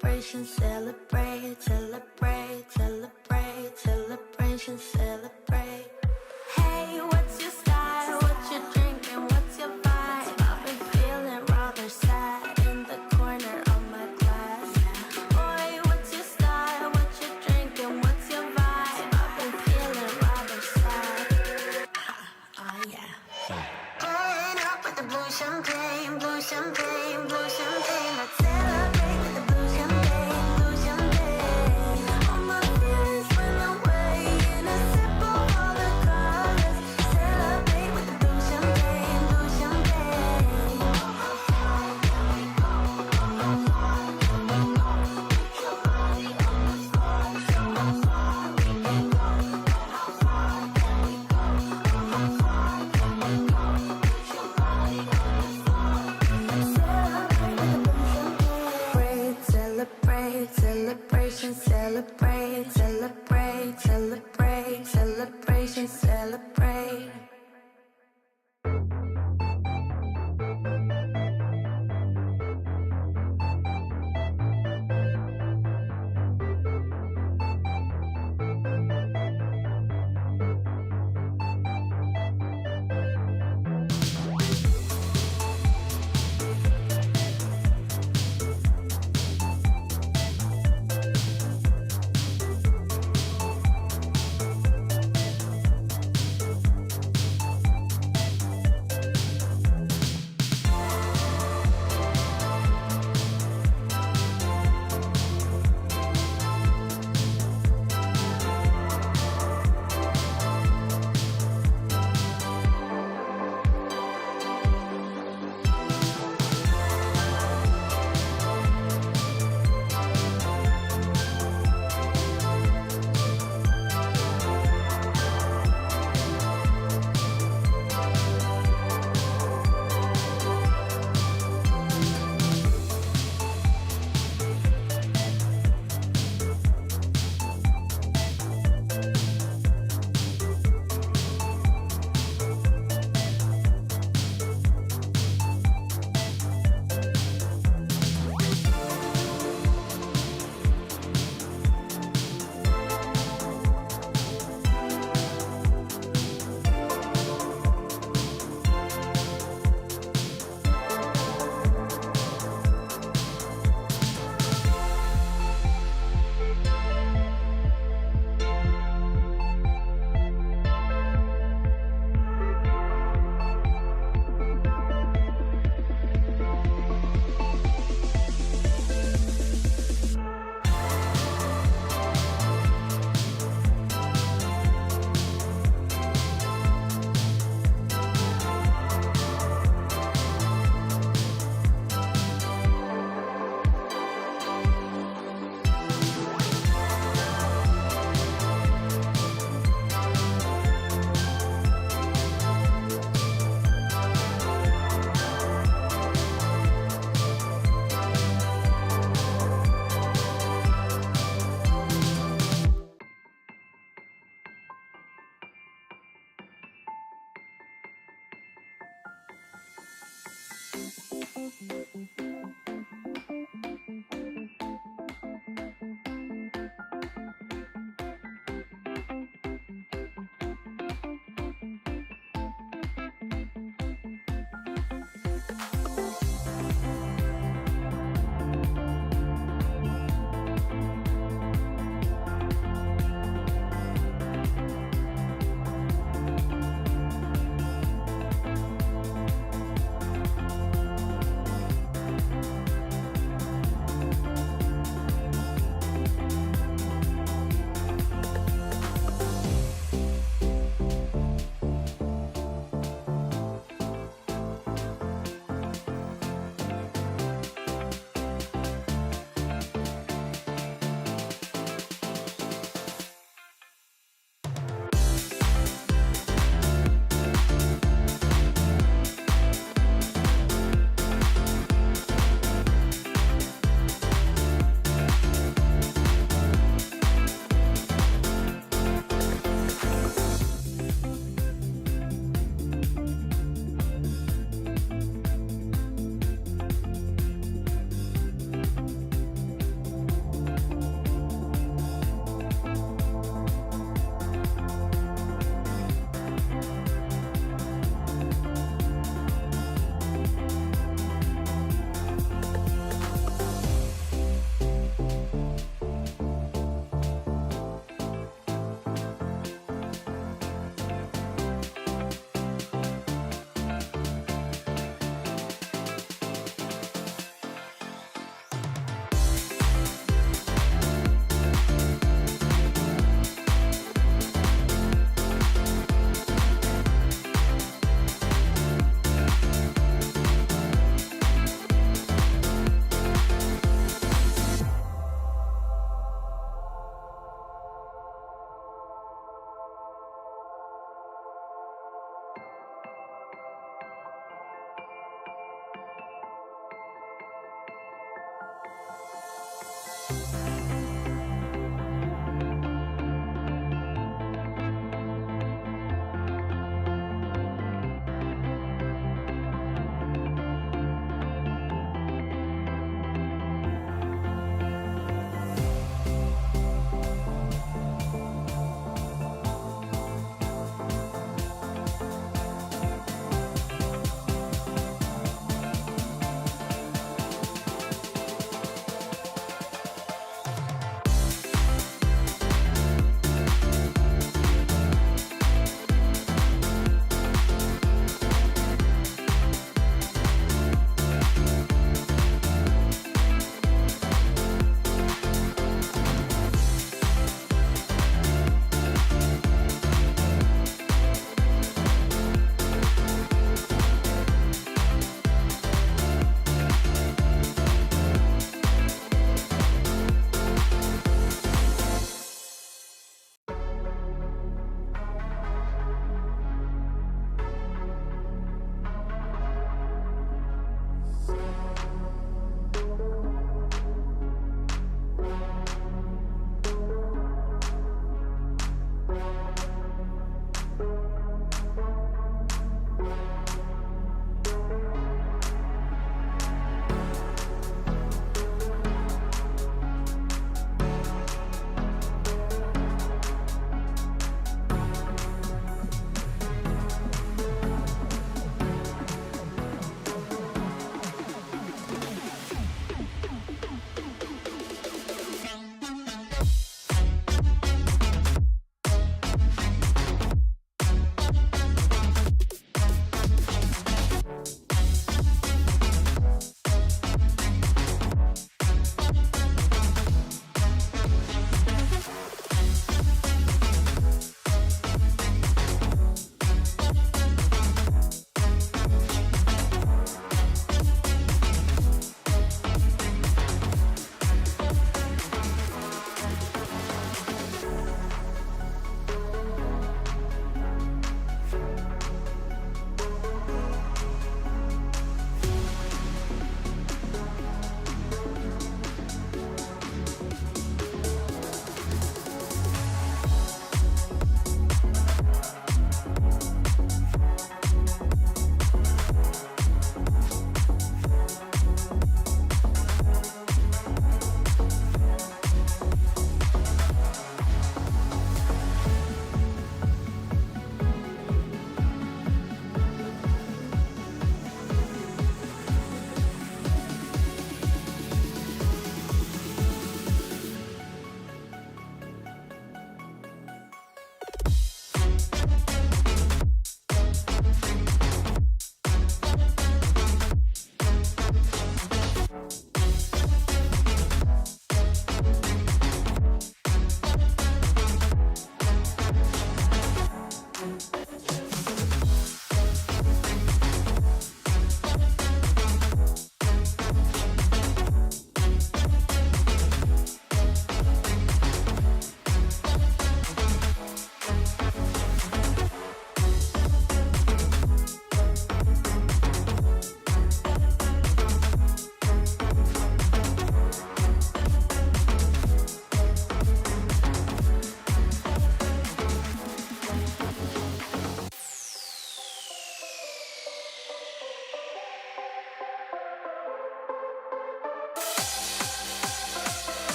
celebration, celebrate, celebrate, celebrate, celebration, celebrate. Hey, what's your style? What you drinking? What's your vibe? I've been feeling rather sad in the corner of my class. Boy, what's your style? What you drinking? What's your vibe? I've been feeling rather sad. Oh yeah. Pulling up with the blue champagne, blue champagne, blue champagne. Let's celebrate with the blue champagne, blue champagne. All my feelings went away in a sip of all the colors. Celebrate with the blue champagne, blue champagne. Celebrate, celebration, celebrate, celebrate, celebrate, celebration, celebrate.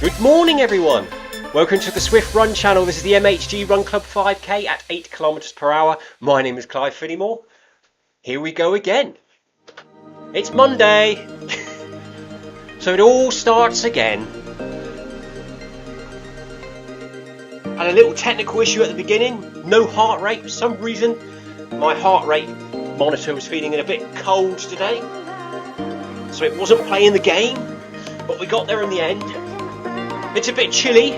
Good morning everyone! Welcome to the Zwift Run channel. This is the MHG Run Club 5k at 8 km per hour. My name is Clive Finnimore. Here we go again. It's Monday! So it all starts again. Had a little technical issue at the beginning. No heart rate. For some reason my heart rate monitor was feeling a bit cold today. So it wasn't playing the game. But we got there in the end. It's a bit chilly,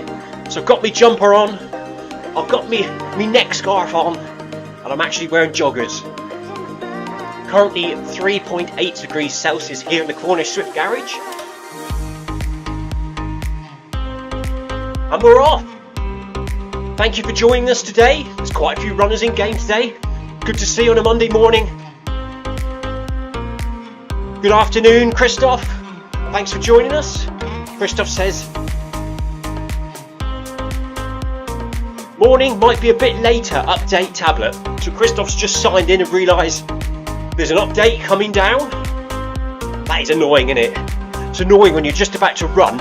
so I've got my jumper on, I've got me neck scarf on, and I'm actually wearing joggers. Currently 3.8 degrees Celsius here in the Cornish Zwift garage. And we're off! Thank you for joining us today. There's quite a few runners in game today. Good to see you on a Monday morning. Good afternoon, Christoph. Thanks for joining us. Christoph says, morning, might be a bit later, update tablet. So Christoph's just signed in and realised there's an update coming down. That is annoying, isn't it? It's annoying when you're just about to run.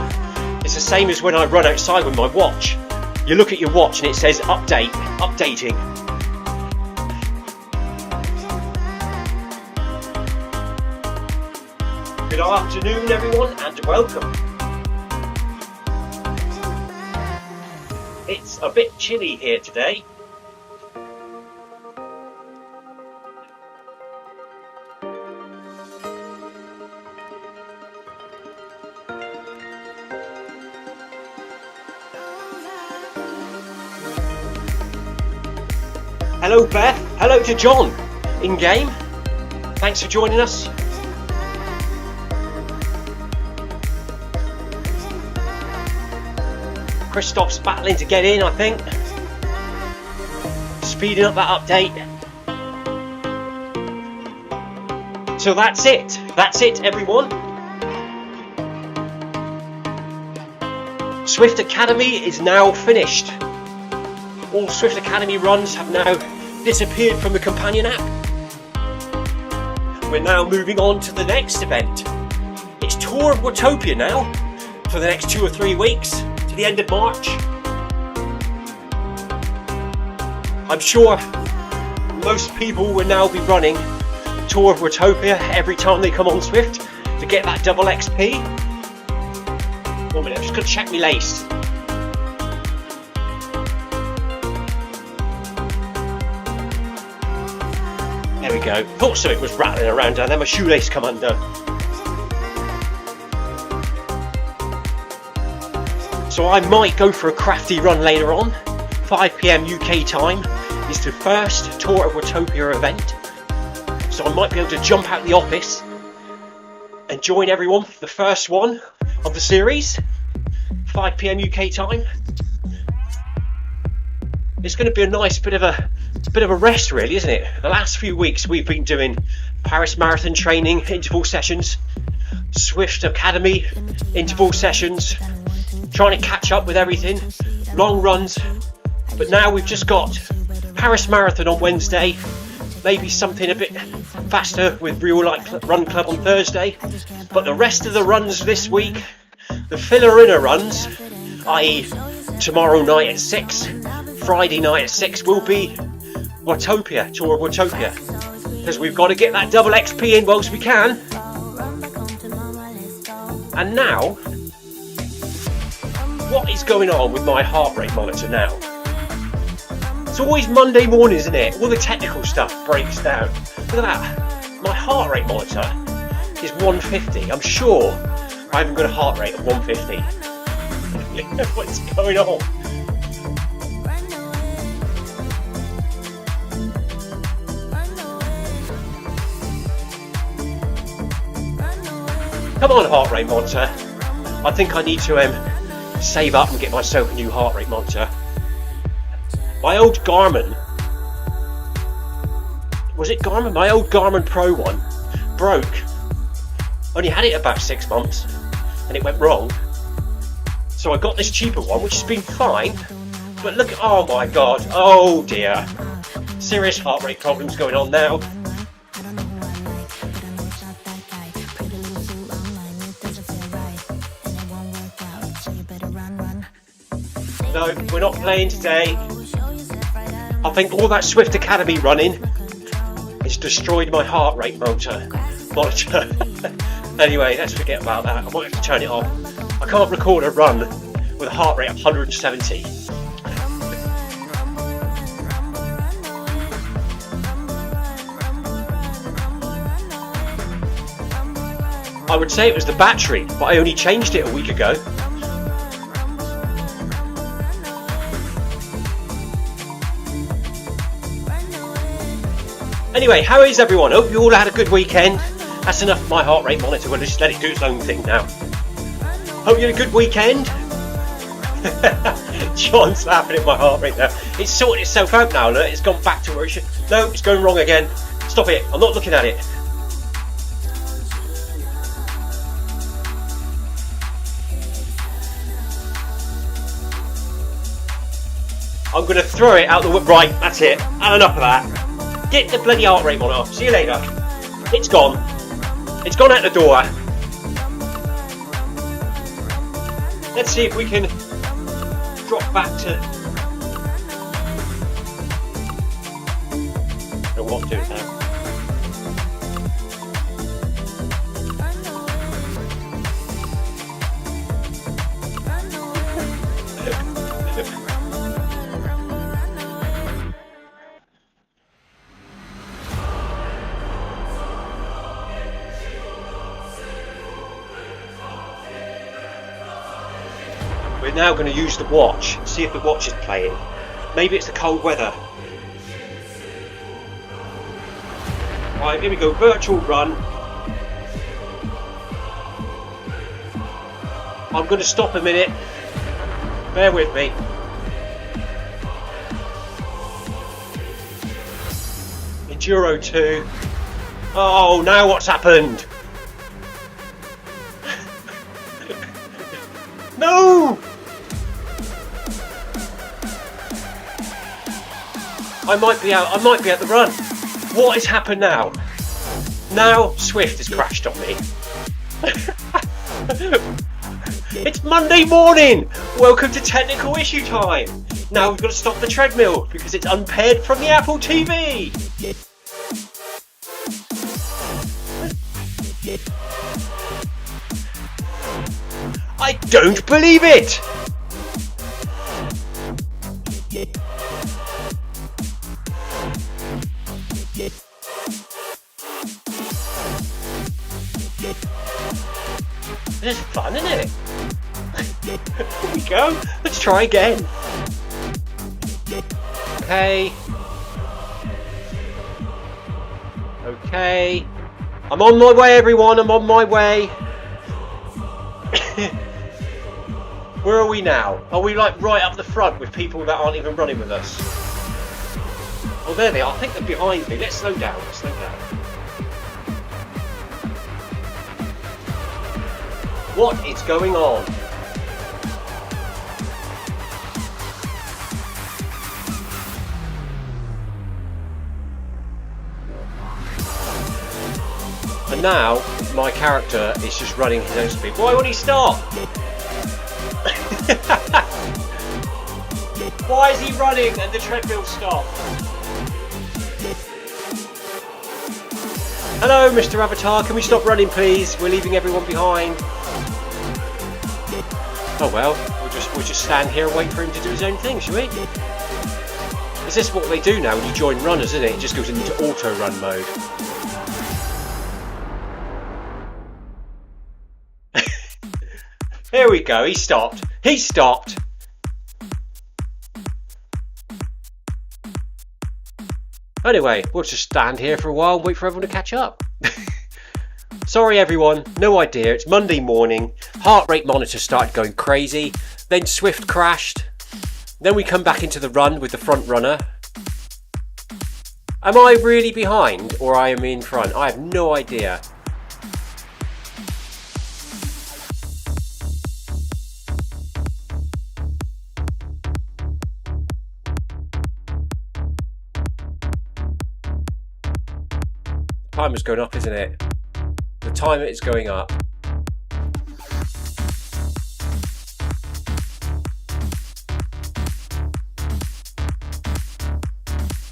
It's the same as when I run outside with my watch. You look at your watch and it says update, updating. Good afternoon everyone and welcome. It's a bit chilly here today. Hello Beth, hello to John in game. Thanks for joining us. Christoph's battling to get in, I think. Speeding up that update. So that's it. That's it, everyone. Zwift Academy is now finished. All Zwift Academy runs have now disappeared from the companion app. We're now moving on to the next event. It's Tour of Watopia now for the next 2 or 3 weeks. The end of March. I'm sure most people will now be running Tour of Watopia every time they come on Zwift to get that double XP. 1 minute, I'm just going to check my lace. There we go. Thought something was rattling around down there, my shoelace come undone. So I might go for a crafty run later on. 5 PM UK time is the first Tour of Watopia event. So I might be able to jump out the office and join everyone for the first one of the series. 5 PM UK time. It's going to be a nice bit of a rest really, isn't it? The last few weeks we've been doing Paris Marathon training, interval sessions, Zwift Academy, interval sessions, trying to catch up with everything, long runs, but now we've just got Paris Marathon on Wednesday, maybe something a bit faster with Real Life Run Club on Thursday, but the rest of the runs this week, the filler-inner runs, i.e. tomorrow night at 6, Friday night at 6 will be Watopia, Tour of Watopia, because we've got to get that double XP in whilst we can. And now, what is going on with my heart rate monitor now? It's always Monday morning, isn't it? All the technical stuff breaks down. Look at that. My heart rate monitor is 150. I'm sure I haven't got a heart rate of 150. What's going on? Come on, heart rate monitor. I think I need to save up and get myself a new heart rate monitor. My old Garmin, was it Garmin? My old Garmin Pro one broke. Only had it about 6 months and it went wrong. So I got this cheaper one which has been fine. But look, oh my god, oh dear. Serious heart rate problems going on now. No, we're not playing today. I think all that Zwift Academy running has destroyed my heart rate monitor. Anyway, let's forget about that. I might have to turn it off. I can't record a run with a heart rate of 170. I would say it was the battery, but I only changed it a week ago. Anyway, how is everyone? Hope you all had a good weekend. That's enough of my heart rate monitor. We'll just let it do its own thing now. Hope you had a good weekend. John's laughing at my heart rate now. It's sorted itself out now, look. It's gone back to where it should. No, it's going wrong again. Stop it. I'm not looking at it. I'm going to throw it out the window. Right, that's it. And enough of that. Get the bloody heart rate monitor. See you later. It's gone. It's gone out the door. Let's see if we can drop back to... I don't know what to do now. We're now going to use the watch, see if the watch is playing. Maybe it's the cold weather. Right, here we go, virtual run. I'm going to stop a minute. Bear with me. Enduro 2. Oh, now what's happened? No! I might be out the run. What has happened now? Now Zwift has crashed on me. It's Monday morning! Welcome to technical issue time! Now we've got to stop the treadmill because it's unpaired from the Apple TV! I don't believe it! This is fun, isn't it? Here we go. Let's try again. Okay. Okay. I'm on my way, everyone. I'm on my way. Where are we now? Are we like right up the front with people that aren't even running with us? Oh, there they are. I think they're behind me. Let's slow down. Let's slow down. What is going on? And now my character is just running his own speed. Why won't he stop? Why is he running and the treadmill stopped? Hello, Mr. Avatar. Can we stop running, please? We're leaving everyone behind. Oh well, we'll just stand here and wait for him to do his own thing, shall we? Is this what they do now when you join runners, isn't it? It just goes into auto run mode. Here we go, he stopped. He stopped. Anyway, we'll just stand here for a while and wait for everyone to catch up. Sorry everyone, no idea. It's Monday morning. Heart rate monitor started going crazy. Then Zwift crashed. Then we come back into the run with the front runner. Am I really behind or I am in front? I have no idea. The timer's going up, isn't it? The timer is going up.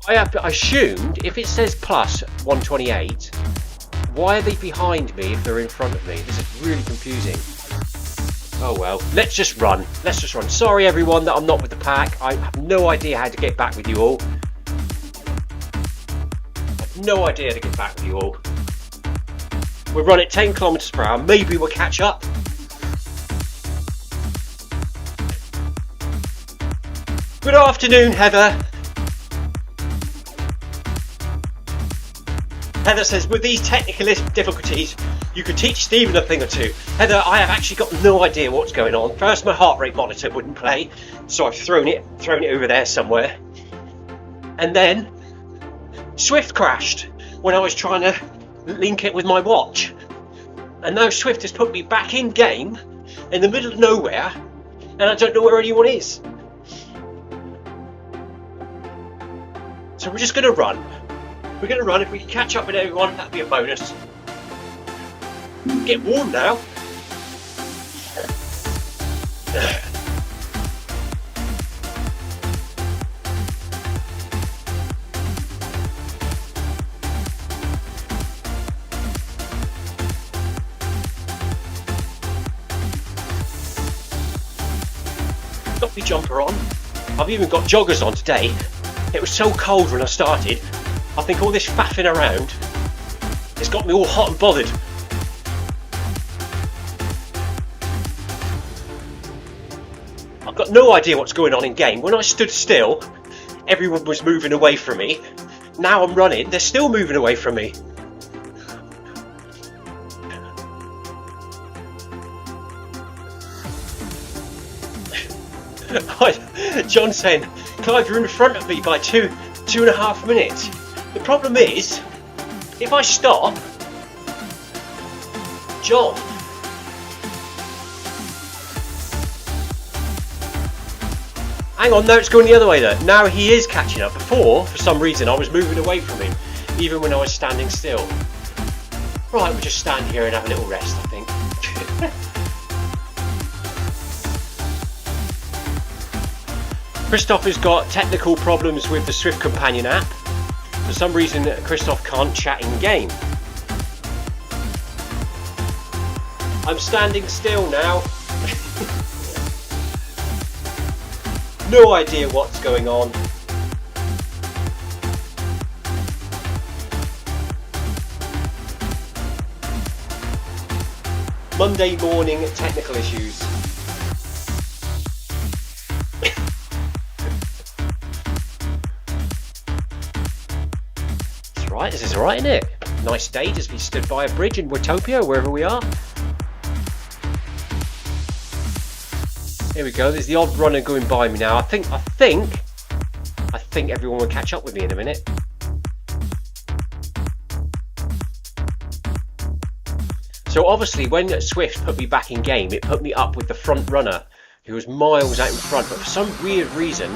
I assumed if it says plus 128, why are they behind me if they're in front of me? This is really confusing. Oh well, let's just run. Let's just run. Sorry everyone that I'm not with the pack. I have no idea how to get back with you all. I have no idea how to get back with you all. We're running 10 kilometers per hour. Maybe we'll catch up. Good afternoon, Heather. Heather says, with these technical difficulties, you could teach Stephen a thing or two. Heather, I have actually got no idea what's going on. First, my heart rate monitor wouldn't play, so I've thrown it over there somewhere. And then, Zwift crashed when I was trying to link it with my watch. And now Zwift has put me back in game, in the middle of nowhere, and I don't know where anyone is. So we're just going to run. We're going to run. If we can catch up with everyone, that'd be a bonus. Get warm now. Got my jumper on. I've even got joggers on today. It was so cold when I started. I think all this faffing around has got me all hot and bothered. I've got no idea what's going on in game. When I stood still, everyone was moving away from me. Now I'm running, they're still moving away from me. John saying, Clive, you're in front of me by 2.5 minutes. The problem is, if I stop, John. Hang on, no, it's going the other way though. Now he is catching up. Before, for some reason, I was moving away from him, even when I was standing still. Right, we'll just stand here and have a little rest, I think. Christoph has got technical problems with the Zwift companion app. For some reason, Christoph can't chat in game. I'm standing still now. No idea what's going on. Monday morning technical issues. It's right, this is alright, isn't it? Nice day, just we stood by a bridge in Watopia, wherever we are. Here we go, there's the odd runner going by me now. I think everyone will catch up with me in a minute. So obviously when Zwift put me back in game, it put me up with the front runner who was miles out in front, but for some weird reason,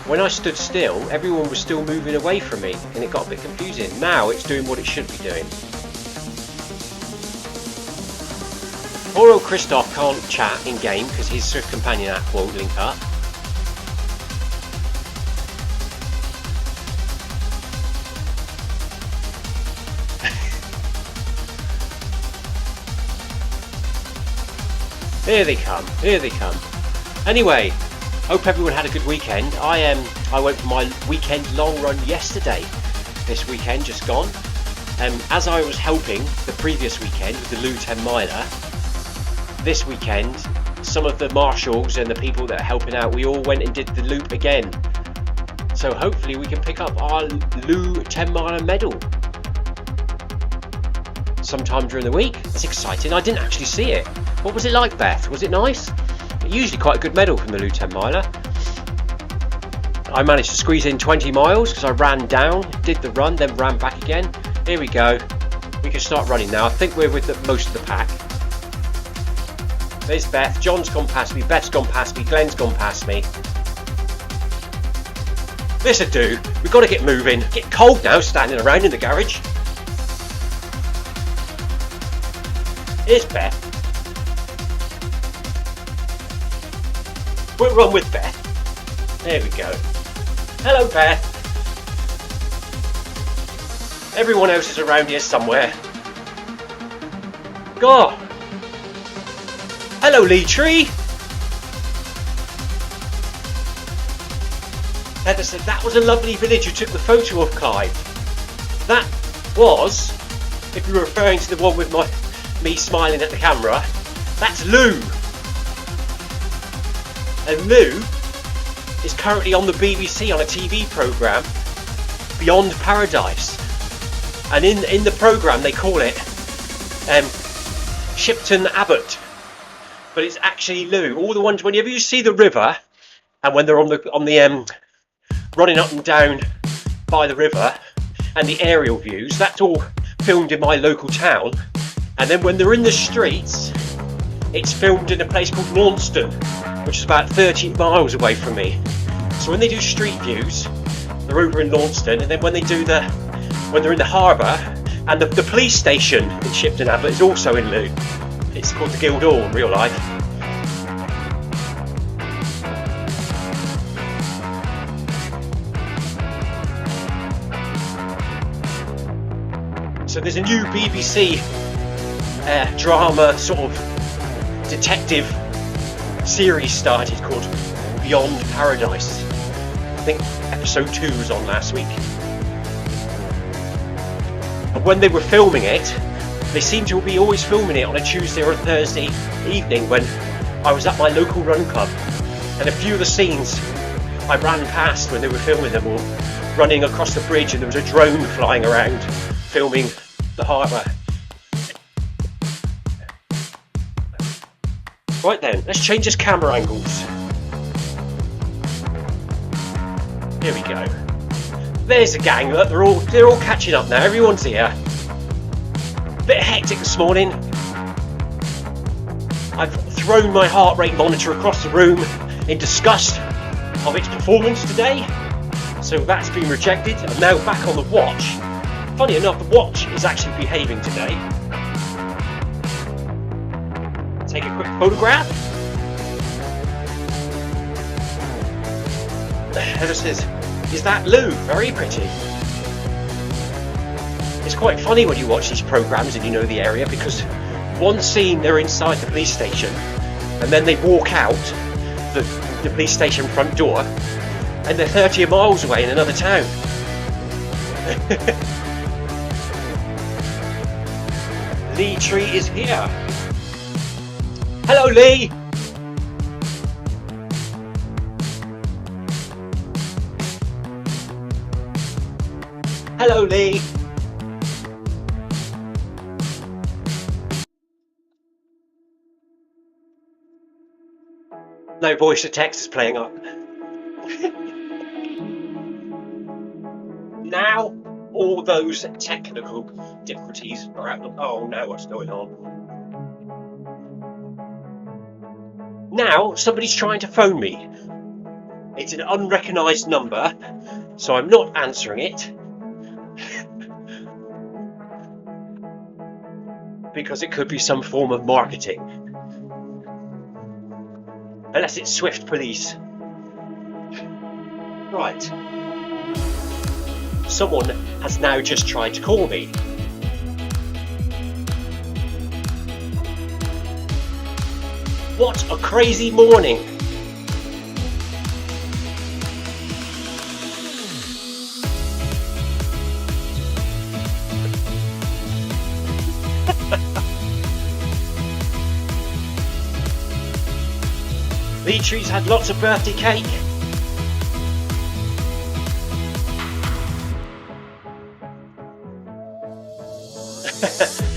when I stood still, everyone was still moving away from me and it got a bit confusing. Now it's doing what it should be doing. Poor old Christoph can't chat in game because his Zwift companion app won't link up. Here they come, here they come. Anyway, hope everyone had a good weekend. I went for my weekend long run yesterday. This weekend just gone. As I was helping the previous weekend with the Lou 10 miler, this weekend some of the marshals and the people that are helping out, we all went and did the loop again. So hopefully we can pick up our Lou 10 miler medal sometime during the week. That's exciting. I didn't actually see it. What was it like, Beth? Was it nice? Usually quite a good medal from the Lou 10 miler. I managed to squeeze in 20 miles because I ran down, did the run, then ran back again. Here we go. We can start running now. I think we're with most of the pack. There's Beth. John's gone past me. Beth's gone past me. Glenn's gone past me. This'll do. We've got to get moving. Get cold now standing around in the garage. Here's Beth. We'll run with Beth. There we go. Hello, Beth. Everyone else is around here somewhere. God. Hello, Lee Tree. Heather said, that was a lovely village you took the photo of, Clive. That was, if you're referring to the one with me smiling at the camera, that's Lou. And Lou is currently on the BBC on a TV programme, Beyond Paradise. And in the programme they call it Shipton Abbott. But it's actually Lou. All the ones, whenever you see the river, and when they're on the running up and down by the river, and the aerial views, that's all filmed in my local town. And then when they're in the streets, it's filmed in a place called Launceston, which is about 30 miles away from me. So when they do street views, they're over in Launceston, and then when they're in the harbour, and the police station in Shipton Abbott is also in Lou. It's called the Guildhall in real life. So there's a new BBC drama sort of detective series started called Beyond Paradise. I think episode 2 was on last week. And when they were filming it, they seem to be always filming it on a Tuesday or a Thursday evening when I was at my local run club. And a few of the scenes I ran past when they were filming them, or running across the bridge, and there was a drone flying around filming the harbour. Right then, let's change this camera angles. Here we go. There's the gang. Look, they're all catching up now. Everyone's here. Bit hectic this morning. I've thrown my heart rate monitor across the room in disgust of its performance today. So that's been rejected. I'm now back on the watch. Funny enough, the watch is actually behaving today. Take a quick photograph. Heather says, is that Lou? Very pretty. It's quite funny when you watch these programmes and you know the area, because one scene they're inside the police station and then they walk out the police station front door and they're 30 miles away in another town. Lee Tree is here. Hello, Lee. Hello, Lee. No voice to text is playing up. Now all those technical difficulties are out. Oh no, what's going on? Now somebody's trying to phone me. It's an unrecognised number, so I'm not answering it. Because it could be some form of marketing. Unless it's Zwift police. Right. Someone has now just tried to call me. What a crazy morning. Lee Tree's had lots of birthday cake.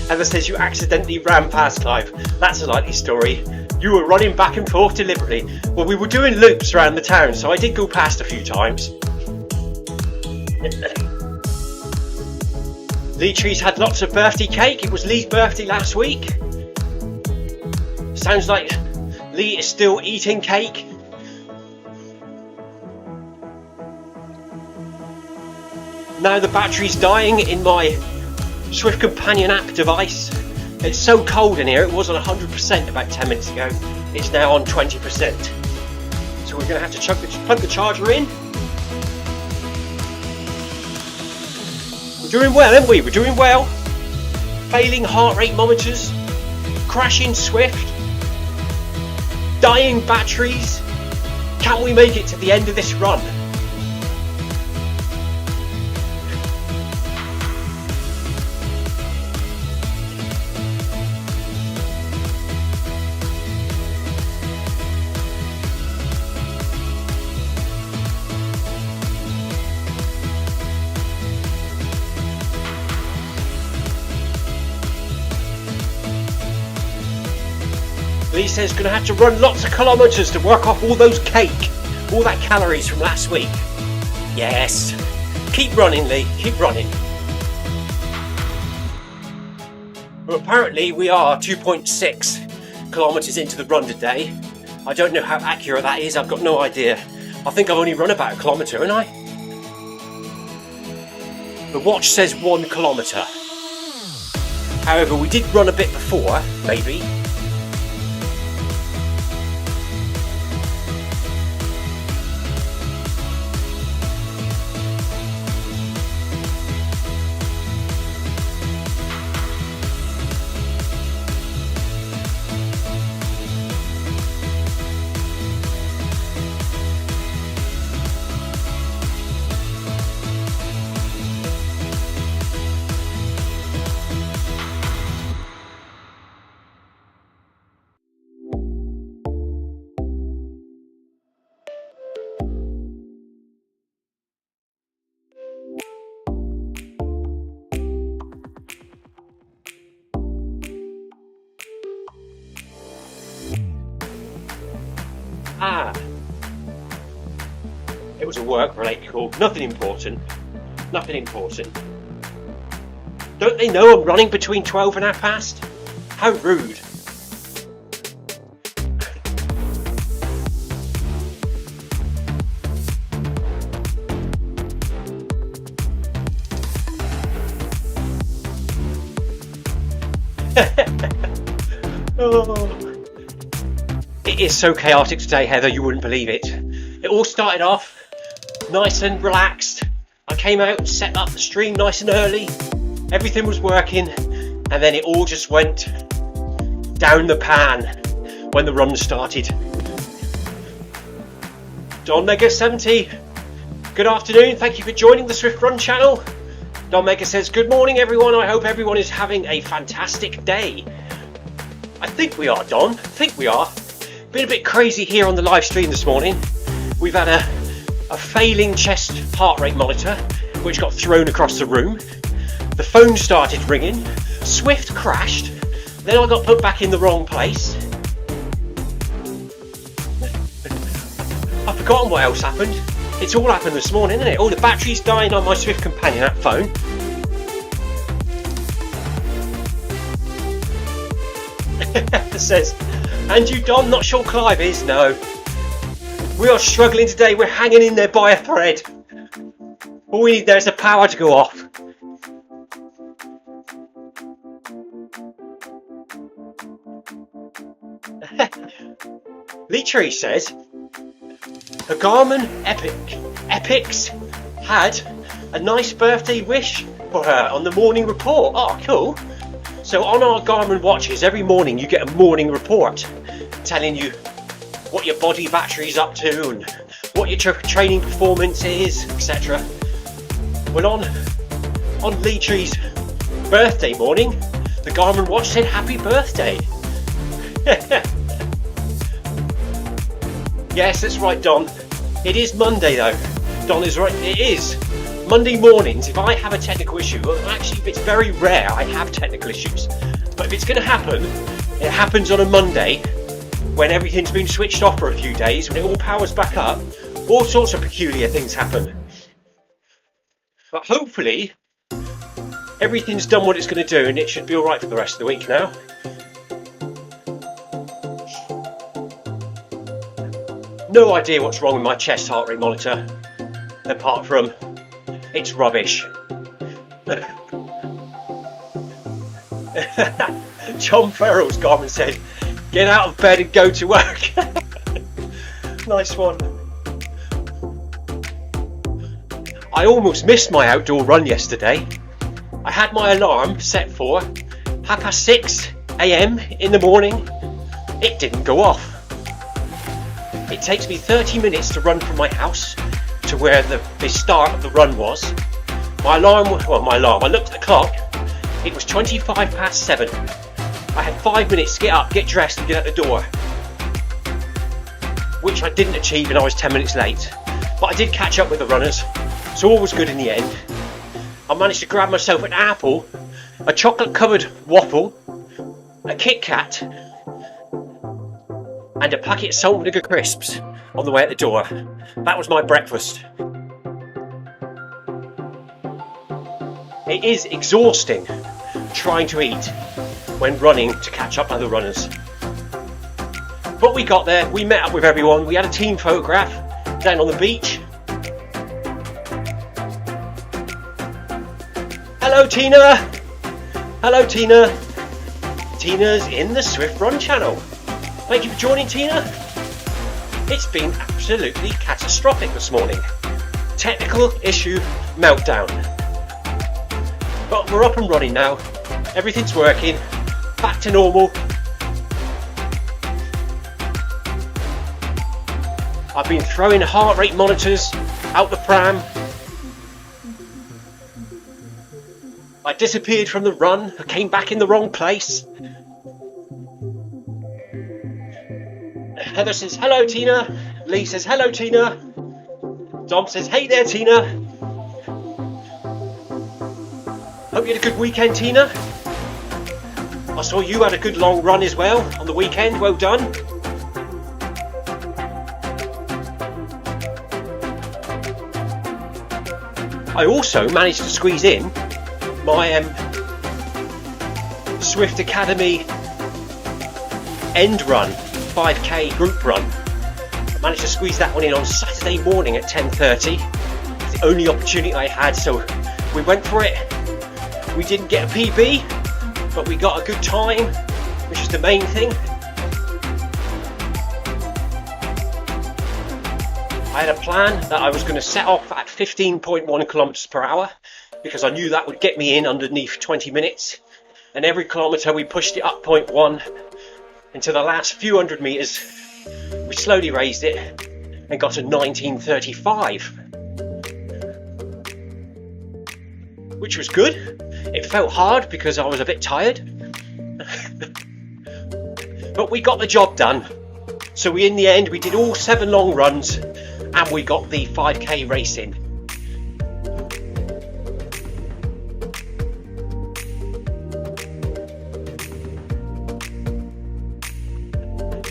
Heather says you accidentally ran past Clive. That's a likely story. You were running back and forth deliberately. Well, we were doing loops around the town, so I did go past a few times. Lee Tree's had lots of birthday cake. It was Lee's birthday last week. Sounds like Lee is still eating cake. Now the battery's dying in my Zwift Companion app device. It's so cold in here. It was on 100% about 10 minutes ago. It's now on 20%. So we're going to have to plug the charger in. We're doing well, aren't we? We're doing well. Failing heart rate monitors, crashing Zwift, dying batteries. Can we make it to the end of this run? Lee says going to have to run lots of kilometres to work off all those cake, all that calories from last week. Yes, keep running, Lee, keep running. Well, apparently we are 2.6 kilometres into the run today. I don't know how accurate that is, I've got no idea. I think I've only run about a kilometre, haven't I? The watch says 1 kilometre. However, we did run a bit before, maybe. It was a work-related call, nothing important. Nothing important. Don't they know I'm running between 12 and half past? How rude. Oh. It is so chaotic today, Heather, you wouldn't believe it. It all started off nice and relaxed. I came out and set up the stream nice and early. Everything was working, and then it all just went down the pan when the run started. Don Mega 70, good afternoon. Thank you for joining the Zwift Run channel. Don Mega says, good morning everyone. I hope everyone is having a fantastic day. I think we are, Don. I think we are. Been a bit crazy here on the live stream this morning. We've had a failing chest heart rate monitor which got thrown across the room. The phone started ringing. Zwift crashed. Then I got put back in the wrong place. I've forgotten what else happened. It's all happened this morning, isn't it? Oh, the battery's dying on my Zwift Companion app phone. It says, and you, Don, not sure Clive is? No. We are struggling today. We're hanging in there by a thread. All we need there is the power to go off. Leetree says, the Garmin Epics had a nice birthday wish for her on the morning report. Oh, cool. So on our Garmin watches, every morning you get a morning report telling you what your body battery's up to and what your training performance is, etc. Well, on Leetree's birthday morning, the Garmin watch said happy birthday. Yes, that's right, Don. It is Monday though. Don is right, it is. Monday mornings, if I have a technical issue, well, actually it's very rare I have technical issues, but if it's going to happen, it happens on a Monday when everything's been switched off for a few days, when it all powers back up. All sorts of peculiar things happen. But hopefully everything's done what it's going to do and it should be alright for the rest of the week now. No idea what's wrong with my chest heart rate monitor, apart from it's rubbish. John Farrell's Garmin said, get out of bed and go to work. Nice one. I almost missed my outdoor run yesterday. I had my alarm set for 6:30 a.m. in the morning. It didn't go off. It takes me 30 minutes to run from my house to where the start of the run was. I looked at the clock. It was 7:25. I had 5 minutes to get up, get dressed and get out the door, which I didn't achieve, and I was 10 minutes late. But I did catch up with the runners, so all was good in the end. I managed to grab myself an apple, a chocolate covered waffle, a Kit Kat and a packet of salt and vinegar crisps on the way out the door. That was my breakfast. It is exhausting trying to eat when running to catch up with other runners. But we got there, we met up with everyone, we had a team photograph down on the beach. Hello Tina! Hello Tina! Tina's in the Zwift Run channel. Thank you for joining, Tina. It's been absolutely catastrophic this morning. Technical issue meltdown. But we're up and running now. Everything's working. Back to normal. I've been throwing heart rate monitors out the pram. I disappeared from the run. I came back in the wrong place. Heather says, hello Tina. Lee says, hello Tina. Dom says, hey there Tina. Hope you had a good weekend, Tina. I saw you had a good long run as well on the weekend. Well done. I also managed to squeeze in my Zwift Academy end run, 5k group run. I managed to squeeze that one in on Saturday morning at 10:30. It's the only opportunity I had, so we went for it. We didn't get a PB, but we got a good time, which is the main thing. I had a plan that I was going to set off at 15.1 kilometers per hour because I knew that would get me in underneath 20 minutes. And every kilometer we pushed it up 0.1 until the last few hundred meters. We slowly raised it and got to 19:35, which was good. It felt hard because I was a bit tired, but we got the job done. So in the end, we did all 7 long runs and we got the 5k race in.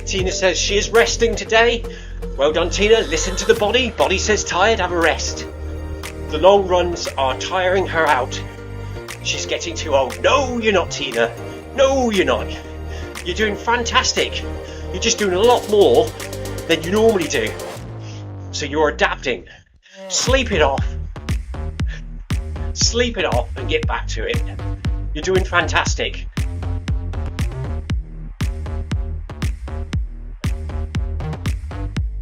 Tina says she is resting today. Well done, Tina. Listen to the body. Body says tired, have a rest. The long runs are tiring her out. She's getting too old. No, you're not, Tina. No, you're not. You're doing fantastic. You're just doing a lot more than you normally do. So you're adapting. Sleep it off. Sleep it off and get back to it. You're doing fantastic.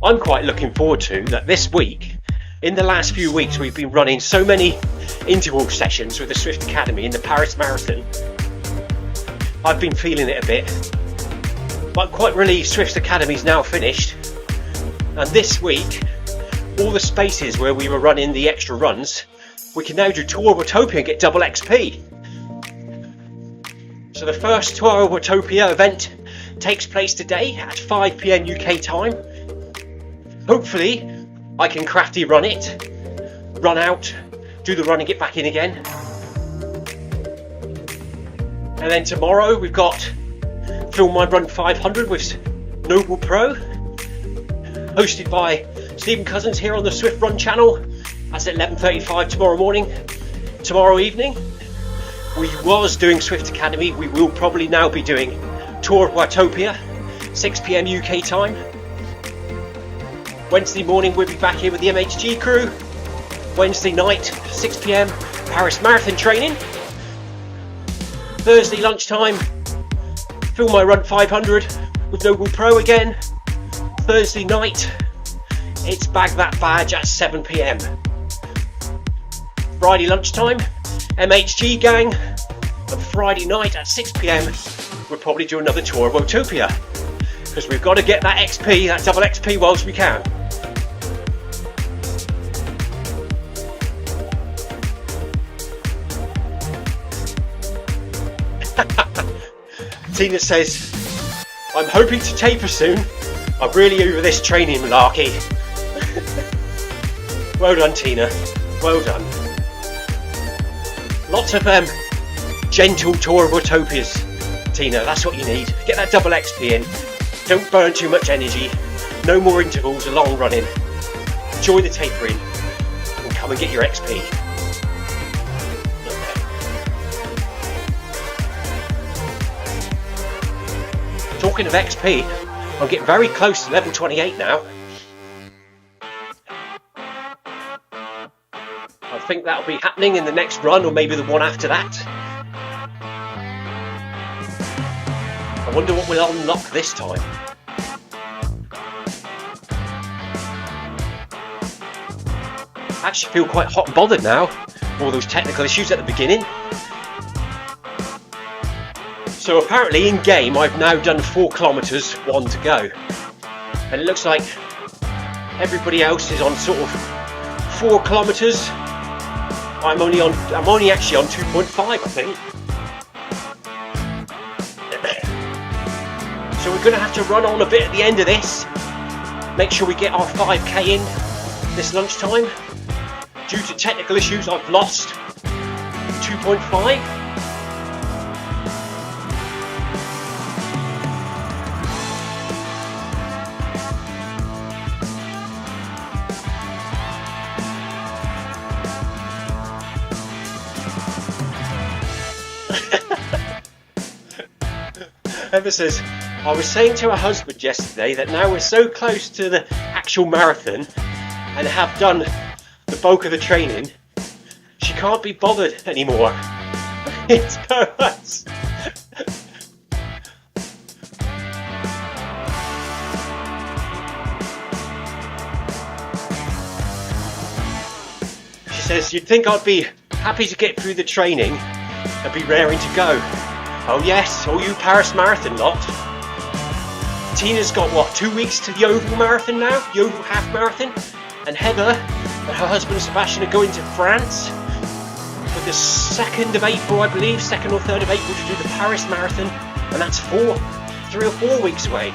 I'm quite looking forward to that this week. In the last few weeks, we've been running so many interval sessions with the Zwift Academy in the Paris Marathon. I've been feeling it a bit, but I'm quite relieved Zwift Academy's now finished. And this week, all the spaces where we were running the extra runs, we can now do Tour Watopia and get double XP. So the first Tour Watopia event takes place today at 5 PM UK time. Hopefully I can crafty run it, run out, do the run and get back in again. And then tomorrow we've got Film MyRun 500 with Noble Pro, hosted by Stephen Cousins here on the Zwift Run channel. That's at 11:35 tomorrow morning. Tomorrow evening we was doing Zwift Academy. We will probably now be doing Tour Watopia, 6 PM UK time. Wednesday morning we'll be back here with the MHG crew. Wednesday night, 6 PM, Paris Marathon training. Thursday lunchtime, Film MyRun 500 with Noble Pro again. Thursday night, it's Bag That Badge at 7 PM. Friday lunchtime, MHG gang, and Friday night at 6 PM we'll probably do another tour of Utopia, because we've got to get that XP, that double XP whilst we can. Tina says, I'm hoping to taper soon. I'm really over this training malarkey. Well done, Tina. Well done. Lots of gentle tour of Utopias, Tina. That's what you need. Get that double XP in. Don't burn too much energy. No more intervals, a long running. Enjoy the tapering and come and get your XP. Talking of XP, I'm getting very close to level 28 now. I think that'll be happening in the next run, or maybe the one after that. I wonder what we'll unlock this time. I actually feel quite hot and bothered now. All those technical issues at the beginning. So apparently in game I've now done 4 kilometers, 1 to go, and it looks like everybody else is on sort of 4 kilometers. I'm only actually on 2.5, I think. So we're going to have to run on a bit at the end of this. Make sure we get our 5k in this lunchtime. Due to technical issues, I've lost 2.5. Emma says, I was saying to her husband yesterday that now we're so close to the actual marathon and have done the bulk of the training, she can't be bothered anymore. It's perfect. She says, you'd think I'd be happy to get through the training and be raring to go. Oh yes, all you Paris Marathon lot. Tina's got what, 2 weeks to the Oval Marathon now? The Oval Half Marathon? And Heather and her husband Sebastian are going to France for the 2nd of April, I believe, 2nd or 3rd of April to do the Paris Marathon. And that's 3 or 4 weeks away.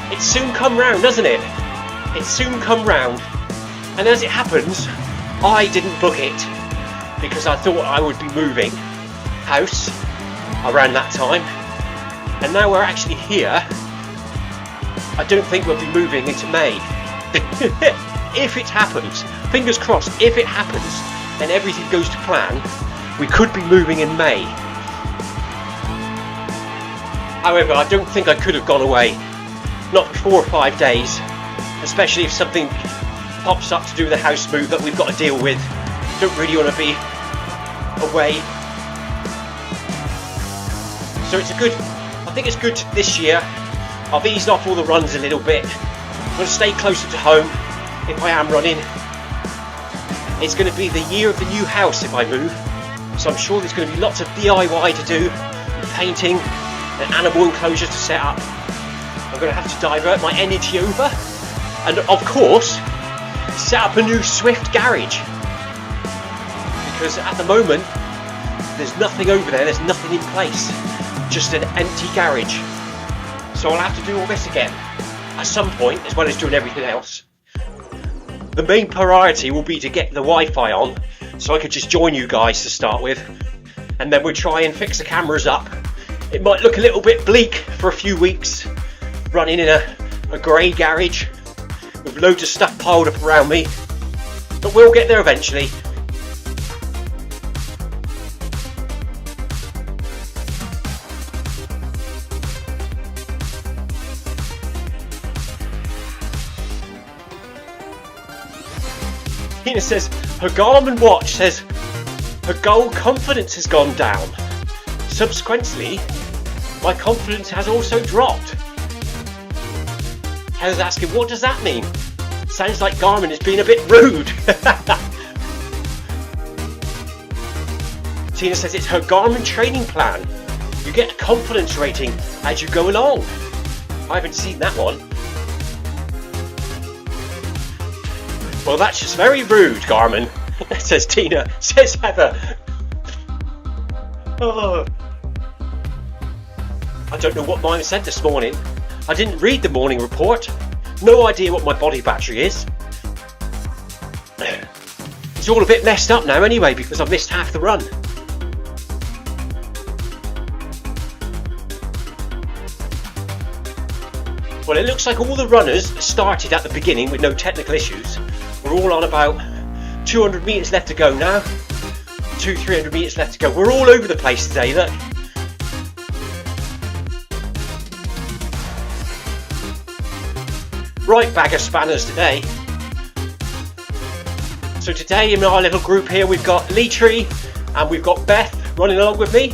It's soon come round, doesn't it? It's soon come round. And as it happens, I didn't book it because I thought I would be moving house around that time, and now we're actually here. I don't think we'll be moving into May. If it happens, fingers crossed, if it happens and everything goes to plan, we could be moving in May. However, I don't think I could have gone away, not for 4 or 5 days, especially if something pops up to do with the house move that we've got to deal with. Don't really want to be away. So I think it's good this year. I've eased off all the runs a little bit. I'm going to stay closer to home if I am running. It's going to be the year of the new house if I move. So I'm sure there's going to be lots of DIY to do, painting, and animal enclosures to set up. I'm going to have to divert my energy over. And of course, set up a new Zwift garage. Because at the moment, there's nothing over there, there's nothing in place. Just an empty garage. So I'll have to do all this again at some point, as well as doing everything else. The main priority will be to get the Wi-Fi on, so I could just join you guys to start with, and then we'll try and fix the cameras up. It might look a little bit bleak for a few weeks, running in a grey garage with loads of stuff piled up around me, but we'll get there eventually. Tina says her Garmin watch says her goal confidence has gone down. Subsequently, my confidence has also dropped. Heather's asking, what does that mean? Sounds like Garmin is being a bit rude. Tina says it's her Garmin training plan. You get a confidence rating as you go along. I haven't seen that one. Well, that's just very rude, Garmin, says Tina, says Heather. Oh. I don't know what mine said this morning. I didn't read the morning report. No idea what my body battery is. It's all a bit messed up now anyway because I've missed half the run. Well, it looks like all the runners started at the beginning with no technical issues. We're all on about 200 metres left to go now. 300 metres left to go. We're all over the place today, look. Right bag of spanners today. So today in our little group here we've got Leetree and we've got Beth running along with me.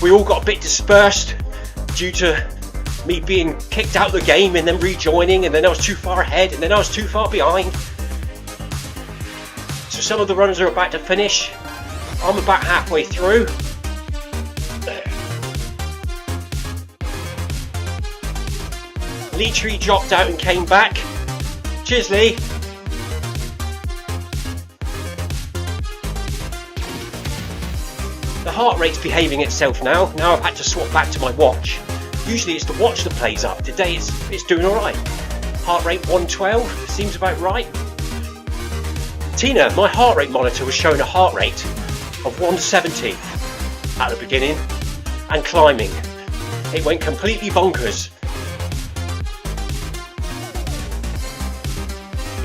We all got a bit dispersed due to me being kicked out of the game and then rejoining, and then I was too far ahead and then I was too far behind. So some of the runners are about to finish. I'm about halfway through. Leetree dropped out and came back. Cheers, Lee. The heart rate's behaving itself now. Now I've had to swap back to my watch. Usually it's the watch that plays up. Today it's doing alright. Heart rate 112, seems about right. Tina, my heart rate monitor was showing a heart rate of 170 at the beginning and climbing. It went completely bonkers.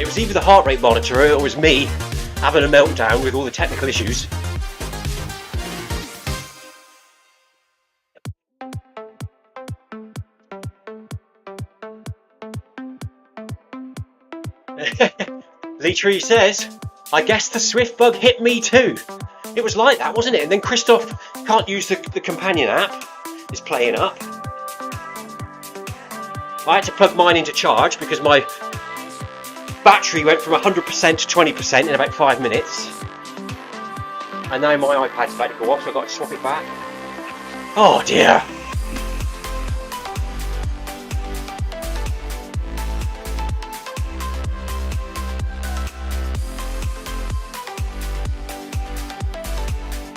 It was either the heart rate monitor or it was me having a meltdown with all the technical issues. Leetree says, I guess the Zwift bug hit me too. It was like that, wasn't it? And then Christoph can't use the companion app. It's playing up. I had to plug mine into charge because my battery went from 100% to 20% in about 5 minutes. And now my iPad's about to go off, so I've got to swap it back. Oh dear.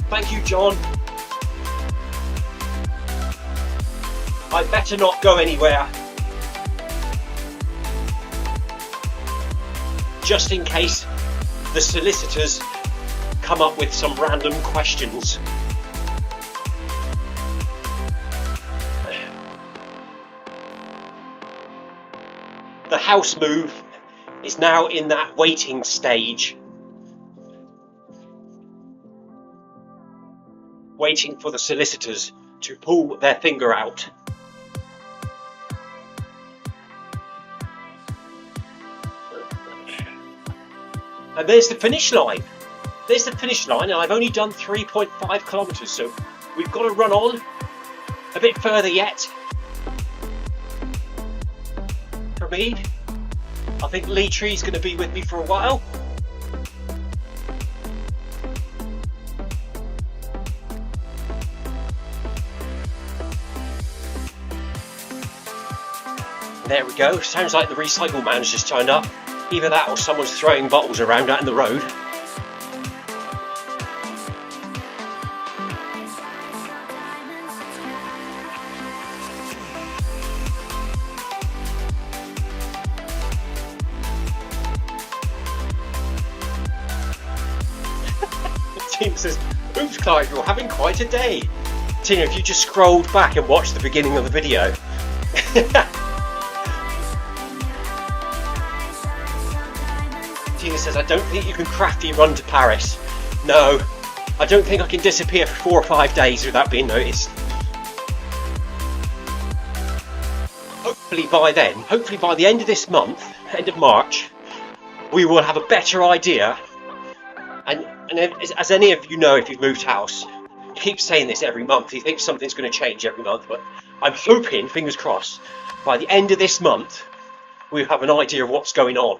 Thank you, John. I better not go anywhere. Just in case the solicitors come up with some random questions. The house move is now in that waiting stage. Waiting for the solicitors to pull their finger out. And there's the finish line. There's the finish line, and I've only done 3.5 kilometres, so we've got to run on a bit further yet. For me, I think Leetree's going to be with me for a while. There we go. Sounds like the recycle man's just turned up. Either that or someone's throwing bottles around out in the road. Tina says, oops, Clive, you're having quite a day. Tina, if you just scrolled back and watched the beginning of the video. Tina says, I don't think you can crafty run to Paris. No, I don't think I can disappear for 4 or 5 days without being noticed. Hopefully by then, hopefully by the end of this month, end of March, we will have a better idea. And as any of you know, if you've moved house, I keep saying this every month, you think something's going to change every month, but I'm hoping, fingers crossed, by the end of this month, we'll have an idea of what's going on.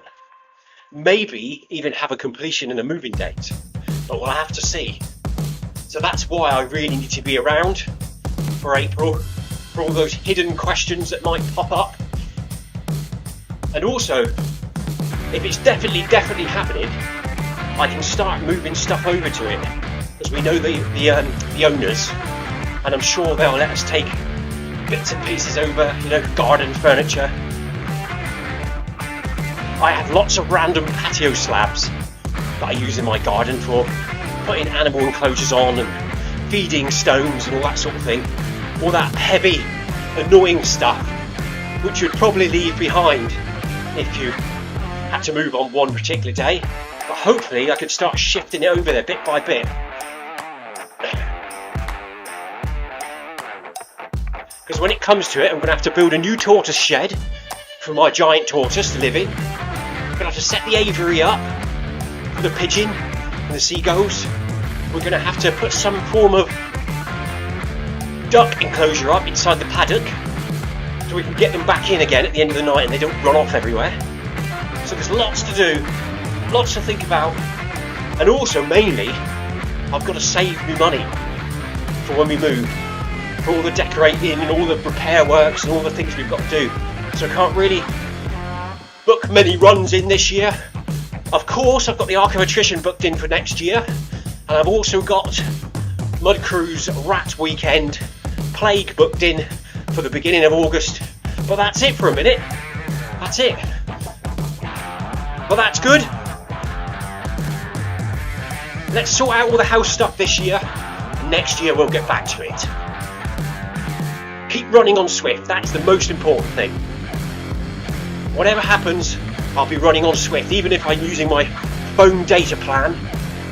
Maybe even have a completion and a moving date, but we'll have to see. So that's why I really need to be around for April, for all those hidden questions that might pop up. And also, if it's definitely happening, I can start moving stuff over to it, because we know the owners, and I'm sure they'll let us take bits and pieces over, you know, garden furniture. I have lots of random patio slabs that I use in my garden for putting animal enclosures on and feeding stones and all that sort of thing. All that heavy, annoying stuff, which you'd probably leave behind if you had to move on one particular day. But hopefully I could start shifting it over there bit by bit. Because when it comes to it, I'm going to have to build a new tortoise shed for my giant tortoise to live in. I'm going to have to set the aviary up for the pigeon and the seagulls. We're going to have to put some form of duck enclosure up inside the paddock so we can get them back in again at the end of the night and they don't run off everywhere. So there's lots to do, lots to think about, and also mainly I've got to save me money for when we move, for all the decorating and all the repair works and all the things we've got to do. So I can't really book many runs in this year. Of course, I've got the Arc of Attrition booked in for next year, and I've also got Mud Cruise Rat Weekend Plague booked in for the beginning of August. But that's it for a minute. That's it. But that's good. Let's sort out all the house stuff this year. Next year we'll get back to it. Keep running on Zwift. That's the most important thing. Whatever happens, I'll be running on Zwift, even if I'm using my phone data plan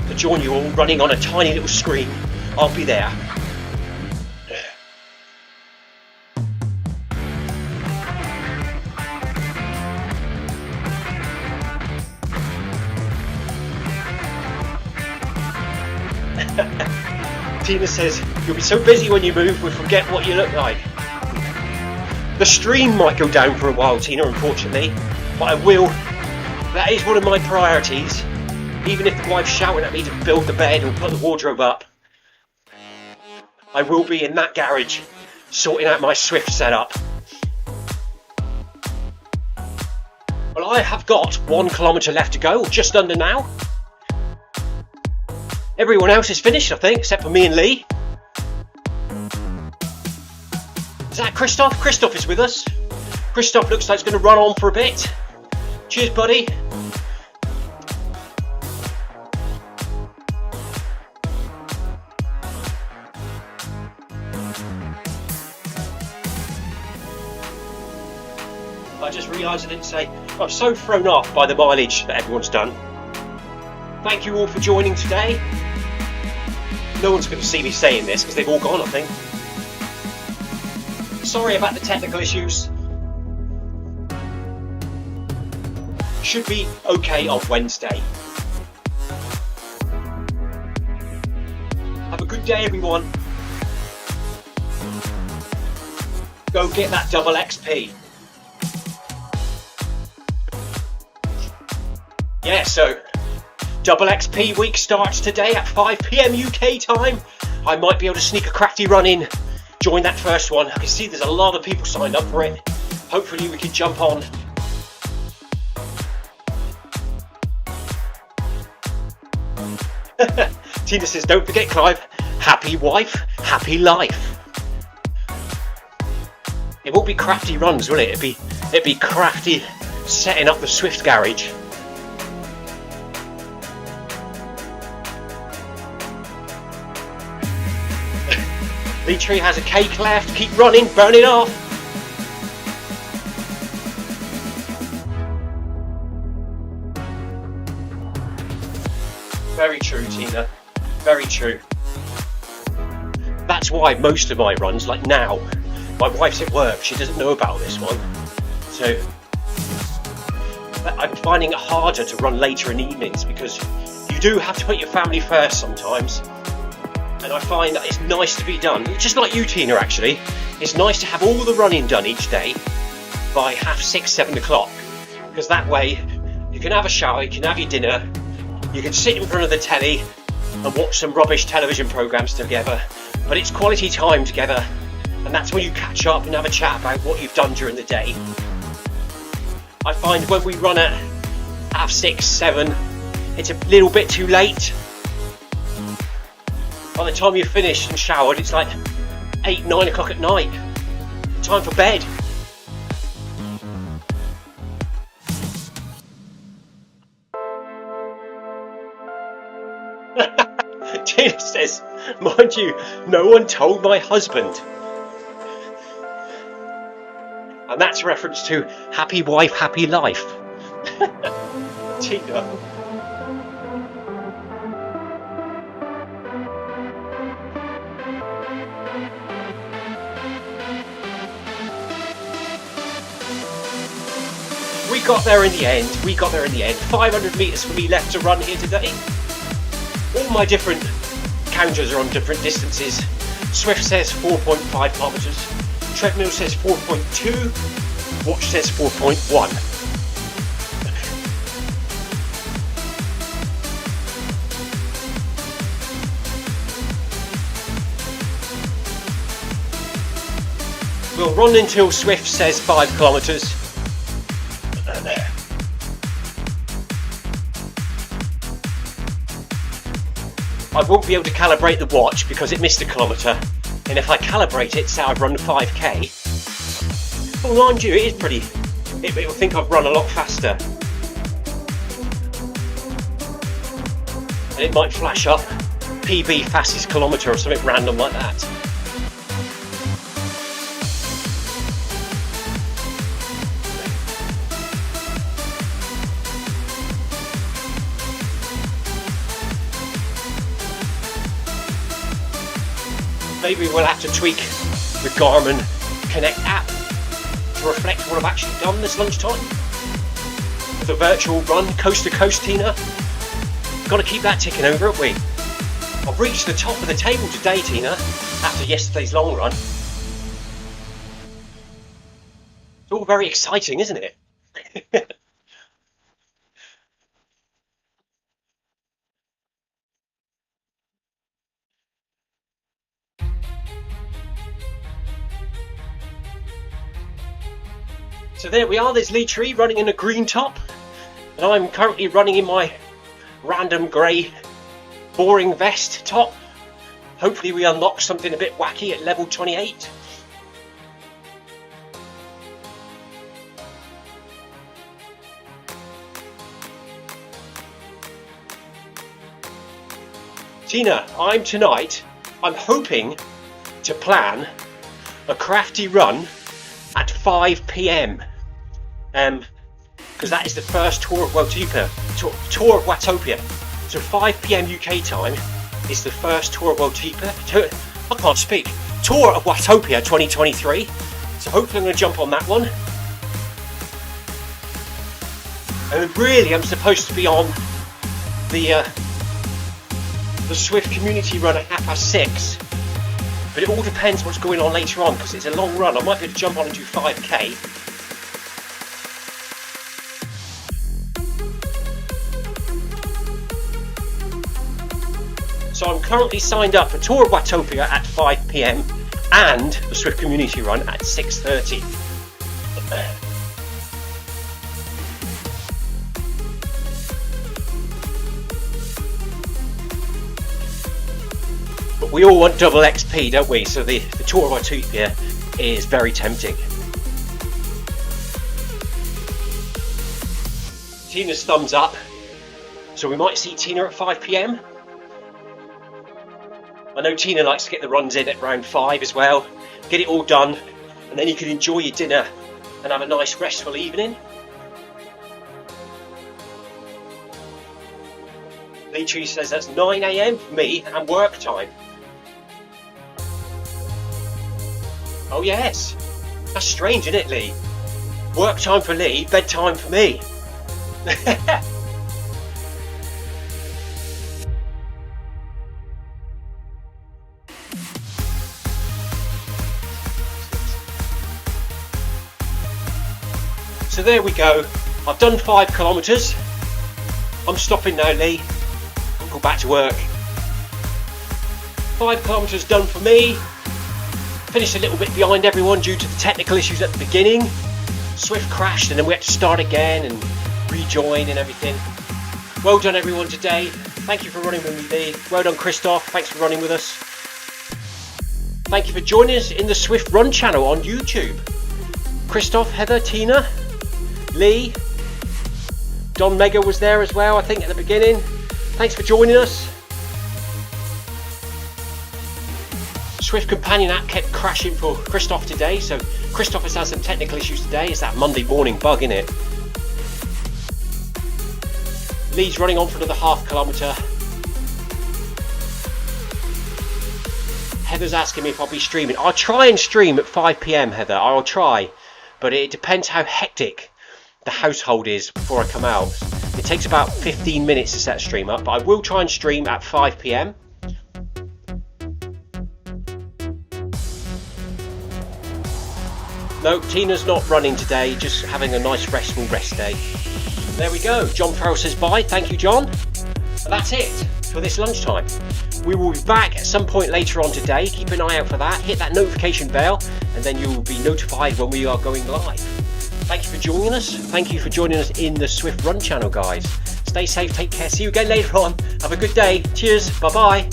to join you all, running on a tiny little screen. I'll be there. Tina says, you'll be so busy when you move, we'll forget what you look like. The stream might go down for a while, Tina, unfortunately, but I will. That is one of my priorities. Even if the wife's shouting at me to build the bed or put the wardrobe up, I will be in that garage sorting out my Zwift setup. Well, I have got 1 kilometre left to go, just under now. Everyone else is finished, I think, except for me and Lee. Is that Christoph? Christoph is with us. Christoph looks like he's going to run on for a bit. Cheers, buddy. I just realised I didn't say, I'm so thrown off by the mileage that everyone's done. Thank you all for joining today. No one's going to see me saying this because they've all gone, I think. Sorry about the technical issues. Should be okay on Wednesday. Have a good day, everyone. Go get that double XP. Yeah, so double XP week starts today at 5 PM UK time. I might be able to sneak a crafty run in, join that first one. I can see there's a lot of people signed up for it. Hopefully we can jump on. Tina says, don't forget, Clive, happy wife, happy life. It won't be crafty runs, will it? It'd be crafty setting up the Zwift garage. Lee Tree has a cake left. Keep running, burn it off. Very true, Tina. Very true. That's why most of my runs, like now, my wife's at work. She doesn't know about this one. So I'm finding it harder to run later in the evenings because you do have to put your family first sometimes. And I find that it's nice to be done, just like you, Tina, actually. It's nice to have all the running done each day by 6:30, 7 o'clock. Because that way, you can have a shower, you can have your dinner, you can sit in front of the telly and watch some rubbish television programmes together, but it's quality time together, and that's when you catch up and have a chat about what you've done during the day. I find when we run at 6:30, 7, it's a little bit too late. By the time you're finished and showered, it's like 8, 9 o'clock at night. Time for bed. Tina says, mind you, no one told my husband. And that's a reference to happy wife, happy life. Tina. We got there in the end. 500 metres for me left to run here today. All my different counters are on different distances. Zwift says 4.5 kilometres. Treadmill says 4.2. Watch says 4.1. We'll run until Zwift says 5 kilometres. I won't be able to calibrate the watch because it missed a kilometre, and if I calibrate it, say I've run 5k, well, mind you, it is pretty, it will think I've run a lot faster, and it might flash up PB fastest kilometre or something random like that. Maybe we'll have to tweak the Garmin Connect app to reflect what I've actually done this lunchtime. The virtual run coast to coast, Tina. Got to keep that ticking over, haven't we? I've reached the top of the table today, Tina, after yesterday's long run. It's all very exciting, isn't it? So there we are, there's Lee Tree running in a green top, and I'm currently running in my random grey boring vest top. Hopefully we unlock something a bit wacky at level 28. Tina, I'm hoping to plan a crafty run at 5 PM. Because that is the first tour of Watopia. Tour of Watopia. So 5 PM UK time is the first tour of Watopia. I can't speak. Tour of Watopia 2023. So hopefully I'm going to jump on that one. And really, I'm supposed to be on the Zwift community run at 6:30. But it all depends what's going on later on, because it's a long run. I might be able to jump on and do 5k. So I'm currently signed up for Tour of Watopia at 5 PM and the Zwift community run at 6:30. But we all want double XP, don't we? So the Tour of Watopia is very tempting. Tina's thumbs up. So we might see Tina at 5 PM. I know Tina likes to get the runs in at around 5 as well. Get it all done, and then you can enjoy your dinner and have a nice restful evening. Lee Tree says that's 9 AM for me and work time. Oh yes, that's strange, isn't it, Lee? Work time for Lee, bedtime for me. So there we go. I've done 5 kilometres. I'm stopping now, Lee. I'll go back to work. 5 kilometres done for me. Finished a little bit behind everyone due to the technical issues at the beginning. Zwift crashed and then we had to start again and rejoin and everything. Well done everyone today. Thank you for running with me, Lee. Well done Christoph, thanks for running with us. Thank you for joining us in the Zwift Run channel on YouTube. Christoph, Heather, Tina, Lee, Don Mega was there as well, I think, at the beginning. Thanks for joining us. Zwift companion app kept crashing for Christoph today, so Christoph has had some technical issues today. It's that Monday morning bug, innit? Lee's running on for another half kilometre. Heather's asking me if I'll be streaming. I'll try and stream at 5 PM, Heather. I'll try, but it depends how hectic the household is before I come out. It takes about 15 minutes to set a stream up, but I will try and stream at 5 PM. No, Tina's not running today, just having a nice restful rest day. There we go. John Farrell says bye. Thank you, John. And that's it for this lunchtime. We will be back at some point later on today. Keep an eye out for that. Hit that notification bell and then you will be notified when we are going live. Thank you for joining us. Thank you for joining us in the Zwift Run channel, guys. Stay safe, take care. See you again later on. Have a good day. Cheers. Bye-bye.